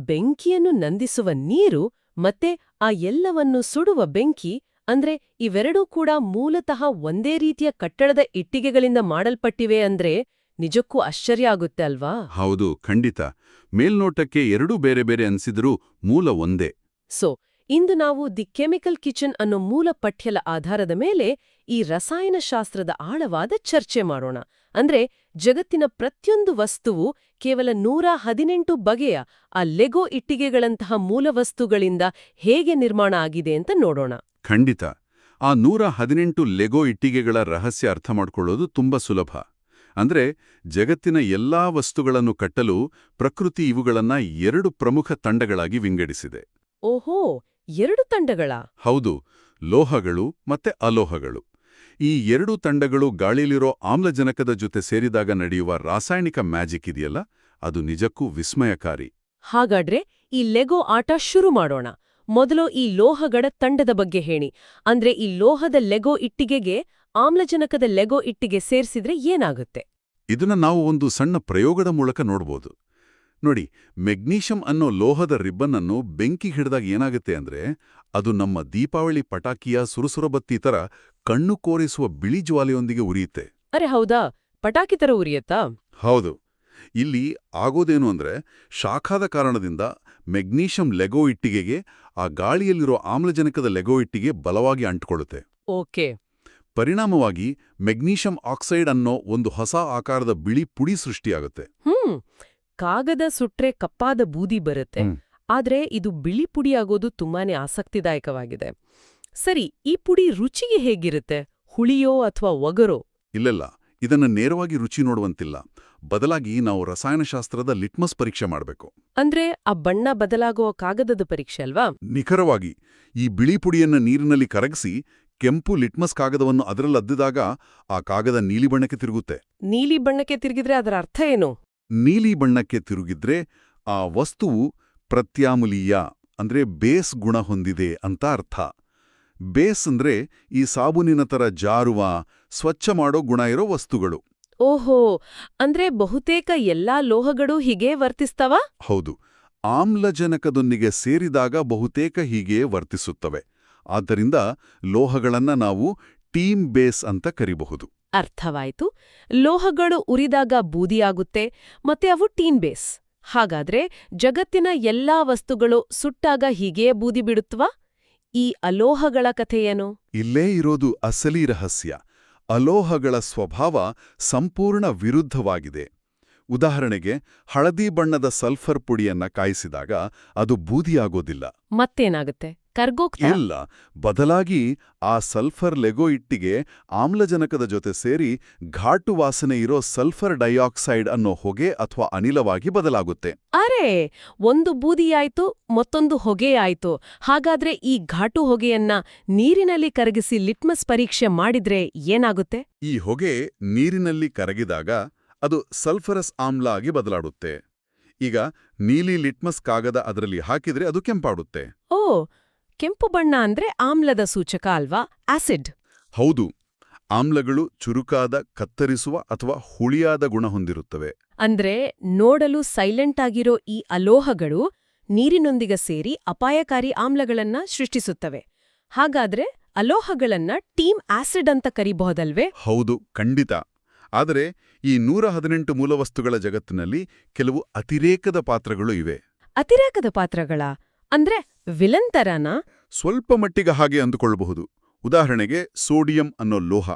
ಬೆಂಕಿಯನ್ನು ನಂದಿಸುವ ನೀರು ಮತ್ತೆ ಆ ಎಲ್ಲವನ್ನು ಸುಡುವ ಬೆಂಕಿ ಅಂದ್ರೆ ಇವೆರಡೂ ಕೂಡ ಮೂಲತಃ ಒಂದೇ ರೀತಿಯ ಕಟ್ಟಡದ ಇಟ್ಟಿಗೆಗಳಿಂದ ಮಾಡಲ್ಪಟ್ಟಿವೆ ಅಂದ್ರೆ ನಿಜಕ್ಕೂ ಆಶ್ಚರ್ಯ ಆಗುತ್ತೆ ಅಲ್ವಾ? ಹೌದು, ಖಂಡಿತ. ಮೇಲ್ನೋಟಕ್ಕೆ ಎರಡೂ ಬೇರೆ ಬೇರೆ ಅನ್ಸಿದ್ರೂ ಮೂಲ ಒಂದೇ. ಸೊ ಇಂದು ನಾವು ದಿ ಕೆಮಿಕಲ್ ಕಿಚನ್ ಅನ್ನೋ ಮೂಲ ಪಠ್ಯದ ಆಧಾರದ ಮೇಲೆ ಈ ರಸಾಯನಶಾಸ್ತ್ರದ ಆಳವಾದ ಚರ್ಚೆ ಮಾಡೋಣ. ಅಂದ್ರೆ ಜಗತ್ತಿನ ಪ್ರತಿಯೊಂದು ವಸ್ತುವು ಕೇವಲ 118 ಬಗೆಯ ಆ ಲೆಗೋ ಇಟ್ಟಿಗೆಗಳಂತಹ ಮೂಲವಸ್ತುಗಳಿಂದ ಹೇಗೆ ನಿರ್ಮಾಣ ಆಗಿದೆ ಅಂತ ನೋಡೋಣ. ಖಂಡಿತ. ಆ 118 ಲೆಗೋ ಇಟ್ಟಿಗೆಗಳ ರಹಸ್ಯ ಅರ್ಥ ಮಾಡ್ಕೊಳ್ಳೋದು ತುಂಬಾ ಸುಲಭ. ಅಂದ್ರೆ ಜಗತ್ತಿನ ಎಲ್ಲಾ ವಸ್ತುಗಳನ್ನು ಕಟ್ಟಲು ಪ್ರಕೃತಿ ಇವುಗಳನ್ನ 2 ಪ್ರಮುಖ ತಂಡಗಳಾಗಿ ವಿಂಗಡಿಸಿದೆ. ಓಹೋ, 2 ತಂಡಗಳ? ಹೌದು, ಲೋಹಗಳು ಮತ್ತೆ ಅಲೋಹಗಳು. ಈ 2 ತಂಡಗಳು ಗಾಳಿಲಿರೋ ಆಮ್ಲಜನಕದ ಜೊತೆ ಸೇರಿದಾಗ ನಡೆಯುವ ರಾಸಾಯನಿಕ ಮ್ಯಾಜಿಕ್ ಇದೆಯಲ್ಲ, ಅದು ನಿಜಕ್ಕೂ ವಿಸ್ಮಯಕಾರಿ. ಹಾಗಾದ್ರೆ ಈ ಲೆಗೋ ಆಟ ಶುರು ಮಾಡೋಣ. ಮೊದಲು ಈ ಲೋಹಗಳ ತಂಡದ ಬಗ್ಗೆ ಹೇಳಿ. ಅಂದ್ರೆ ಈ ಲೋಹದ ಲೆಗೋ ಇಟ್ಟಿಗೆಗೆ ಆಮ್ಲಜನಕದ ಲೆಗೋ ಇಟ್ಟಿಗೆ ಸೇರ್ಸಿದ್ರೆ ಏನಾಗುತ್ತೆ? ಇದನ್ನ ನಾವು ಒಂದು ಸಣ್ಣ ಪ್ರಯೋಗದ ಮೂಲಕ ನೋಡ್ಬೋದು. ನೋಡಿ, ಮೆಗ್ನೀಷಿಯಂ ಅನ್ನೋ ಲೋಹದ ರಿಬ್ಬನ್ ಅನ್ನು ಬೆಂಕಿ ಹಿಡಿದಾಗ ಏನಾಗುತ್ತೆ ಅಂದ್ರೆ ಅದು ನಮ್ಮ ದೀಪಾವಳಿ ಪಟಾಕಿಯ ಸುರುಸುರಬತ್ತಿ ತರ ಕಣ್ಣು ಕೋರಿಸುವ ಬಿಳಿ ಜ್ವಾಲೆಯೊಂದಿಗೆ ಉರಿಯುತ್ತೆ. ಅರೆ ಹೌದಾ? ಪಟಾಕಿ ತರ ಉರಿಯತ್ತಾ? ಹೌದು. ಇಲ್ಲಿ ಆಗೋದೇನು ಅಂದ್ರೆ ಶಾಖದ ಕಾರಣದಿಂದ ಮೆಗ್ನೀಷಿಯಂ ಲೆಗೋ ಇಟ್ಟಿಗೆಗೆ ಆ ಗಾಳಿಯಲ್ಲಿರೋ ಆಮ್ಲಜನಕದ ಲೆಗೋ ಇಟ್ಟಿಗೆ ಬಲವಾಗಿ ಅಂಟ್ಕೊಳ್ಳುತ್ತೆ. ಓಕೆ. ಪರಿಣಾಮವಾಗಿ ಮೆಗ್ನೀಷಿಯಂ ಆಕ್ಸೈಡ್ ಅನ್ನೋ ಒಂದು ಹೊಸ ಆಕಾರದ ಬಿಳಿ ಪುಡಿ ಸೃಷ್ಟಿಯಾಗುತ್ತೆ. ಕಾಗದ ಸುಟ್ರೆ ಕಪ್ಪಾದ ಬೂದಿ ಬರುತ್ತೆ. ಆದ್ರೆ ಇದು ಬಿಳಿ ಪುಡಿ ಆಗೋದು ತುಂಬಾನೇ ಆಸಕ್ತಿದಾಯಕವಾಗಿದೆ. ಸರಿ, ಈ ಪುಡಿ ರುಚಿಗೆ ಹೇಗಿರುತ್ತೆ? ಹುಳಿಯೋ ಅಥವಾ ಒಗರೋ? ಇಲ್ಲೆಲ್ಲ, ಇದನ್ನ ನೇರವಾಗಿ ರುಚಿ ನೋಡುವಂತಿಲ್ಲ. ಬದಲಾಗಿ ನಾವು ರಸಾಯನಶಾಸ್ತ್ರದ ಲಿಟ್ಮಸ್ ಪರೀಕ್ಷೆ ಮಾಡಬೇಕು. ಅಂದ್ರೆ ಆ ಬಣ್ಣ ಬದಲಾಗುವ ಕಾಗದದ ಪರೀಕ್ಷೆ ಅಲ್ವಾ? ನಿಖರವಾಗಿ. ಈ ಬಿಳಿ ಪುಡಿಯನ್ನ ನೀರಿನಲ್ಲಿ ಕರಗಿಸಿ ಕೆಂಪು ಲಿಟ್ಮಸ್ ಕಾಗದವನ್ನು ಅದರಲ್ಲದ್ದಿದಾಗ ಆ ಕಾಗದ ನೀಲಿ ಬಣ್ಣಕ್ಕೆ ತಿರುಗುತ್ತೆ. ನೀಲಿ ಬಣ್ಣಕ್ಕೆ ತಿರುಗಿದ್ರೆ ಅದರ ಅರ್ಥ ಏನು? ನೀಲಿ ಬಣ್ಣಕ್ಕೆ ತಿರುಗಿದ್ರೆ ಆ ವಸ್ತುವು ಪ್ರತ್ಯಾಮುಲೀಯ ಅಂದ್ರೆ ಬೇಸ್ ಗುಣ ಹೊಂದಿದೆ ಅಂತ ಅರ್ಥ. ಬೇಸ್ ಅಂದ್ರೆ ಈ ಸಾಬೂನಿನ ತರ ಜಾರುವ, ಸ್ವಚ್ಛ ಮಾಡೋ ಗುಣ ಇರೋ ವಸ್ತುಗಳು. ಓಹೋ, ಅಂದ್ರೆ ಬಹುತೇಕ ಎಲ್ಲಾ ಲೋಹಗಳು ಹೀಗೇ ವರ್ತಿಸ್ತವ? ಹೌದು. ಆಮ್ಲಜನಕದೊಂದಿಗೆ ಸೇರಿದಾಗ ಬಹುತೇಕ ಹೀಗೆ ವರ್ತಿಸುತ್ತವೆ. ಆದ್ದರಿಂದ ಲೋಹಗಳನ್ನ ನಾವು ಟೀಮ್ ಬೇಸ್ ಅಂತ ಕರಿಬಹುದು. ಅರ್ಥವಾಯ್ತು. ಲೋಹಗಳು ಉರಿದಾಗ ಬೂದಿಯಾಗುತ್ತೆ, ಮತ್ತೆ ಅವು ಟೀನ್ ಬೇಸ್. ಹಾಗಾದ್ರೆ ಜಗತ್ತಿನ ಎಲ್ಲಾ ವಸ್ತುಗಳು ಸುಟ್ಟಾಗ ಹೀಗೇ ಬೂದಿ ಬಿಡುತ್ತವಾ? ಈ ಅಲೋಹಗಳ ಕಥೆಯೇನು? ಇಲ್ಲೇ ಇರೋದು ಅಸಲಿ ರಹಸ್ಯ. ಅಲೋಹಗಳ ಸ್ವಭಾವ ಸಂಪೂರ್ಣ ವಿರುದ್ಧವಾಗಿದೆ. ಉದಾಹರಣೆಗೆ, ಹಳದಿ ಬಣ್ಣದ ಸಲ್ಫರ್ ಪುಡಿಯನ್ನ ಕಾಯಿಸಿದಾಗ ಅದು ಬೂದಿಯಾಗೋದಿಲ್ಲ. ಮತ್ತೇನಾಗುತ್ತೆ? ಕರ್ಗೋಗ್ತಾ? ಇಲ್ಲ, ಬದಲಾಗಿ ಆ ಸಲ್ಫರ್ ಲೆಗೋ ಇಟ್ಟಿಗೆ ಆಮ್ಲಜನಕದ ಜೊತೆ ಸೇರಿ ಘಾಟು ವಾಸನೆ ಇರೋ ಸಲ್ಫರ್ ಡೈಆಕ್ಸೈಡ್ ಅನ್ನೋ ಹೊಗೆ ಅಥವಾ ಅನಿಲವಾಗಿ ಬದಲಾಗುತ್ತೆ. ಅರೆ, ಒಂದು ಬೂದಿಯಾಯ್ತು, ಮತ್ತೊಂದು ಹೊಗೆಯಾಯ್ತು. ಹಾಗಾದ್ರೆ ಈ ಘಾಟು ಹೊಗೆಯನ್ನ ನೀರಿನಲ್ಲಿ ಕರಗಿಸಿ ಲಿಟ್ಮಸ್ ಪರೀಕ್ಷೆ ಮಾಡಿದ್ರೆ ಏನಾಗುತ್ತೆ? ಈ ಹೊಗೆ ನೀರಿನಲ್ಲಿ ಕರಗಿದಾಗ ಅದು ಸಲ್ಫರಸ್ ಆಮ್ಲ ಆಗಿ ಬದಲಾಡುತ್ತೆ. ಈಗ ನೀಲಿ ಲಿಟ್ಮಸ್ ಕಾಗದ ಅದರಲ್ಲಿ ಹಾಕಿದ್ರೆ ಅದು ಕೆಂಪಾಡುತ್ತೆ. ಓ, ಕೆಂಪು ಬಣ್ಣ ಅಂದ್ರೆ ಆಮ್ಲದ ಸೂಚಕ ಅಲ್ವಾ? ಆಸಿಡ್. ಹೌದು. ಆಮ್ಲಗಳು ಚುರುಕಾದ, ಕತ್ತರಿಸುವ ಅಥವಾ ಹುಳಿಯಾದ ಗುಣ ಹೊಂದಿರುತ್ತವೆ. ಅಂದ್ರೆ ನೋಡಲು ಸೈಲೆಂಟ್ ಆಗಿರೋ ಈ ಅಲೋಹಗಳು ನೀರಿನೊಂದಿಗೆ ಸೇರಿ ಅಪಾಯಕಾರಿ ಆಮ್ಲಗಳನ್ನ ಸೃಷ್ಟಿಸುತ್ತವೆ. ಹಾಗಾದ್ರೆ ಅಲೋಹಗಳನ್ನ ಟೀಮ್ ಆಸಿಡ್ ಅಂತ ಕರಿಬಹುದಲ್ವೇ? ಹೌದು, ಖಂಡಿತ. ಆದರೆ ಈ 118 ಮೂಲವಸ್ತುಗಳ ಜಗತ್ತಿನಲ್ಲಿ ಕೆಲವು ಅತಿರೇಕದ ಪಾತ್ರಗಳು ಇವೆ. ಅತಿರೇಕದ ಪಾತ್ರಗಳ ಅಂದ್ರೆ ವಿಲನ್ ತರನಾ? ಸ್ವಲ್ಪ ಮಟ್ಟಿಗೆ ಹಾಗೆ ಅಂದುಕೊಳ್ಳಬಹುದು. ಉದಾಹರಣೆಗೆ ಸೋಡಿಯಂ ಅನ್ನೋ ಲೋಹ.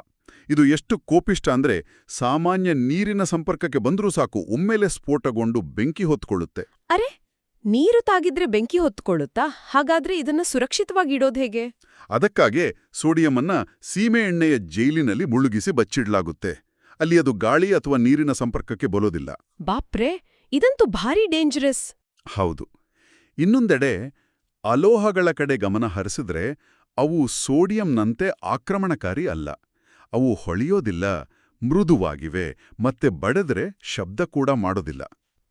ಇದು ಎಷ್ಟು ಕೋಪಿಷ್ಟ ಅಂದ್ರೆ ಸಾಮಾನ್ಯ ನೀರಿನ ಸಂಪರ್ಕಕ್ಕೆ ಬಂದರೂ ಸಾಕು ಒಮ್ಮೆಲೆ ಸ್ಫೋಟಗೊಂಡು ಬೆಂಕಿ ಹೊತ್ಕೊಳ್ಳುತ್ತೆ. ಅರೆ, ನೀರು ತಾಗಿದ್ರೆ ಬೆಂಕಿ ಹೊತ್ಕೊಳ್ಳುತ್ತಾ? ಹಾಗಾದ್ರೆ ಇದನ್ನ ಸುರಕ್ಷಿತವಾಗಿ ಇಡೋದು ಹೇಗೆ? ಅದಕ್ಕಾಗೆ ಸೋಡಿಯಂ ಅನ್ನ ಸೀಮೆ ಎಣ್ಣೆಯ ಜೈಲಿನಲ್ಲಿ ಮುಳುಗಿಸಿ ಬಚ್ಚಿಡ್ಲಾಗುತ್ತೆ. ಅಲ್ಲಿ ಅದು ಗಾಳಿ ಅಥವಾ ನೀರಿನ ಸಂಪರ್ಕಕ್ಕೆ ಬರೋದಿಲ್ಲ. ಬಾಪ್ರೆ, ಇದಂತೂ ಭಾರಿ ಡೇಂಜರಸ್. ಹೌದು. ಇನ್ನೊಂದೆಡೆ ಅಲೋಹಗಳ ಕಡೆ ಗಮನ ಹರಿಸಿದ್ರೆ ಅವು ಸೋಡಿಯಂನಂತೆ ಆಕ್ರಮಣಕಾರಿ ಅಲ್ಲ. ಅವು ಹೊಳೆಯೋದಿಲ್ಲ, ಮೃದುವಾಗಿವೆ, ಮತ್ತೆ ಬಡಿದ್ರೆ ಶಬ್ದ ಕೂಡ ಮಾಡೋದಿಲ್ಲ.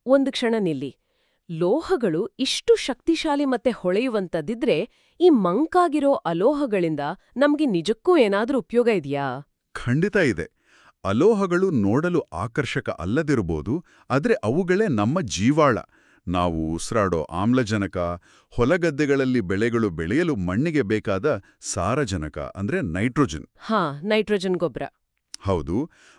ಒಂದು ಕ್ಷಣ ನಿಲ್ಲಿ. ಲೋಹಗಳು ಇಷ್ಟು ಶಕ್ತಿಶಾಲಿ ಮತ್ತೆ ಹೊಳೆಯುವಂತದ್ದಿದ್ರೆ ಈ ಮಂಕಾಗಿರೋ ಅಲೋಹಗಳಿಂದ ನಮ್ಗೆ ನಿಜಕ್ಕೂ ಏನಾದ್ರೂ ಉಪಯೋಗ ಇದೆಯಾ? ಖಂಡಿತ ಇದೆ. ಅಲೋಹಗಳು ನೋಡಲು ಆಕರ್ಷಕ ಅಲ್ಲದಿರಬಹುದು, ಆದ್ರೆ ಅವುಗಳೇ ನಮ್ಮ ಜೀವಾಳ, ನಾವು ಉಸಿರಾಡೋ ಆಮ್ಲಜನಕ, ಹೊಲಗದ್ದೆಗಳಲ್ಲಿ ಬೆಳೆಗಳು ಬೆಳೆಯಲು ಮಣ್ಣಿಗೆ ಬೇಕಾದ ಸಾರಜನಕ ಅಂದ್ರೆ ನೈಟ್ರೋಜನ್. ನೈಟ್ರೋಜನ್ ಗೊಬ್ಬರ. ಹೌದು,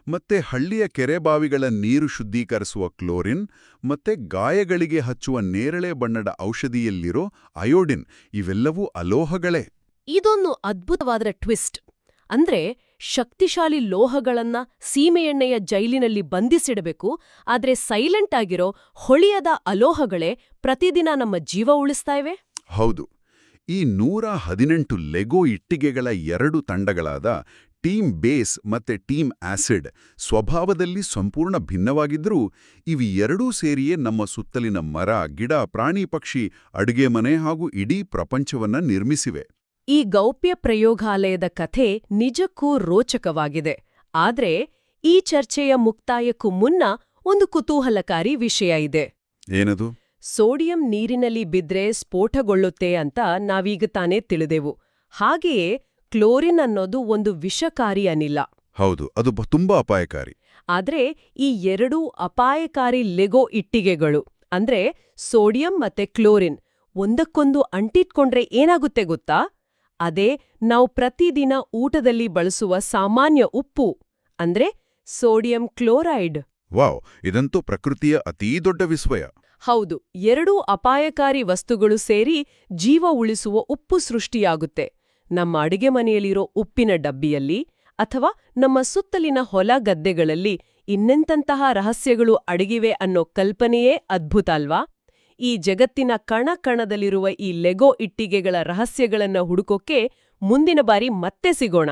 ಮತ್ತೆ ಹಳ್ಳಿಯ ಕೆರೆಬಾವಿಗಳ ನೀರು ಶುದ್ಧೀಕರಿಸುವ ಕ್ಲೋರಿನ್, ಮತ್ತೆ ಗಾಯಗಳಿಗೆ ಹಚ್ಚುವ ನೇರಳೆ ಬಣ್ಣದ ಔಷಧಿಯಲ್ಲಿರೋ ಅಯೋಡಿನ್, ಇವೆಲ್ಲವೂ ಅಲೋಹಗಳೇ. ಇದೊಂದು ಅದ್ಭುತವಾದ ಟ್ವಿಸ್ಟ್. ಅಂದ್ರೆ ಶಕ್ತಿಶಾಲಿ ಲೋಹಗಳನ್ನ ಸೀಮೆಎಣ್ಣೆಯ ಜೈಲಿನಲ್ಲಿ ಬಂಧಿಸಿಡಬೇಕು, ಆದ್ರೆ ಸೈಲೆಂಟ್ ಆಗಿರೋ ಹೊಳಿಯದ ಅಲೋಹಗಳೇ ಪ್ರತಿದಿನ ನಮ್ಮ ಜೀವ ಉಳಿಸ್ತಾ ಇವೆ. ಹೌದು, ಈ 118 ಲೆಗೋ ಇಟ್ಟಿಗೆಗಳ 2 ತಂಡಗಳಾದ ಟೀಮ್ ಬೇಸ್ ಮತ್ತೆ ಟೀಮ್ ಆಸಿಡ್ ಸ್ವಭಾವದಲ್ಲಿ ಸಂಪೂರ್ಣ ಭಿನ್ನವಾಗಿದ್ರೂ ಇವು ಎರಡೂ ಸೇರಿಯೇ ನಮ್ಮ ಸುತ್ತಲಿನ ಮರ, ಗಿಡ, ಪ್ರಾಣಿ, ಪಕ್ಷಿ, ಅಡುಗೆ ಮನೆ ಹಾಗೂ ಇಡೀ ಪ್ರಪಂಚವನ್ನ ನಿರ್ಮಿಸಿವೆ. ಈ ಗೌಪ್ಯ ಪ್ರಯೋಗಾಲಯದ ಕಥೆ ನಿಜಕ್ಕೂ ರೋಚಕವಾಗಿದೆ. ಆದ್ರೆ ಈ ಚರ್ಚೆಯ ಮುಕ್ತಾಯಕ್ಕೂ ಮುನ್ನ ಒಂದು ಕುತೂಹಲಕಾರಿ ವಿಷಯ ಇದೆ. ಏನದು? ಸೋಡಿಯಂ ನೀರಿನಲ್ಲಿ ಬಿದ್ರೆ ಸ್ಫೋಟಗೊಳ್ಳುತ್ತೆ ಅಂತ ನಾವೀಗ ತಾನೇ ತಿಳಿದೆವು. ಹಾಗೆಯೇ ಕ್ಲೋರಿನ್ ಅನ್ನೋದು ಒಂದು ವಿಷಕಾರಿ ಅನಿಲ. ಹೌದು, ಅದು ತುಂಬಾ ಅಪಾಯಕಾರಿ. ಆದ್ರೆ ಈ ಎರಡೂ ಅಪಾಯಕಾರಿ ಲೆಗೋ ಇಟ್ಟಿಗೆಗಳು ಅಂದ್ರೆ ಸೋಡಿಯಂ ಮತ್ತೆ ಕ್ಲೋರಿನ್ ಒಂದಕ್ಕೊಂದು ಅಂಟಿಟ್ಕೊಂಡ್ರೆ ಏನಾಗುತ್ತೆ ಗೊತ್ತಾ? ಅದೇ ನಾವು ಪ್ರತಿದಿನ ಊಟದಲ್ಲಿ ಬಳಸುವ ಸಾಮಾನ್ಯ ಉಪ್ಪು ಅಂದ್ರೆ ಸೋಡಿಯಂ ಕ್ಲೋರೈಡ್. ವಾವ್, ಇದಂತೂ ಪ್ರಕೃತಿಯ ಅತೀ ದೊಡ್ಡ ವಿಸ್ಮಯ. ಹೌದು, ಎರಡೂ ಅಪಾಯಕಾರಿ ವಸ್ತುಗಳು ಸೇರಿ ಜೀವ ಉಳಿಸುವ ಉಪ್ಪು ಸೃಷ್ಟಿಯಾಗುತ್ತೆ. ನಮ್ಮ ಅಡಿಗೆ ಮನೆಯಲ್ಲಿರೋ ಉಪ್ಪಿನ ಡಬ್ಬಿಯಲ್ಲಿ ಅಥವಾ ನಮ್ಮ ಸುತ್ತಲಿನ ಹೊಲ ಗದ್ದೆಗಳಲ್ಲಿ ಇನ್ನೆಂತಹ ರಹಸ್ಯಗಳು ಅಡಗಿವೆ ಅನ್ನೋ ಕಲ್ಪನೆಯೇ ಅದ್ಭುತ ಅಲ್ವಾ? ಈ ಜಗತ್ತಿನ ಕಣ ಕಣದಲ್ಲಿರುವ ಈ ಲೆಗೋ ಇಟ್ಟಿಗೆಗಳ ರಹಸ್ಯಗಳನ್ನ ಹುಡುಕೋಕೆ ಮುಂದಿನ ಬಾರಿ ಮತ್ತೆ ಸಿಗೋಣ.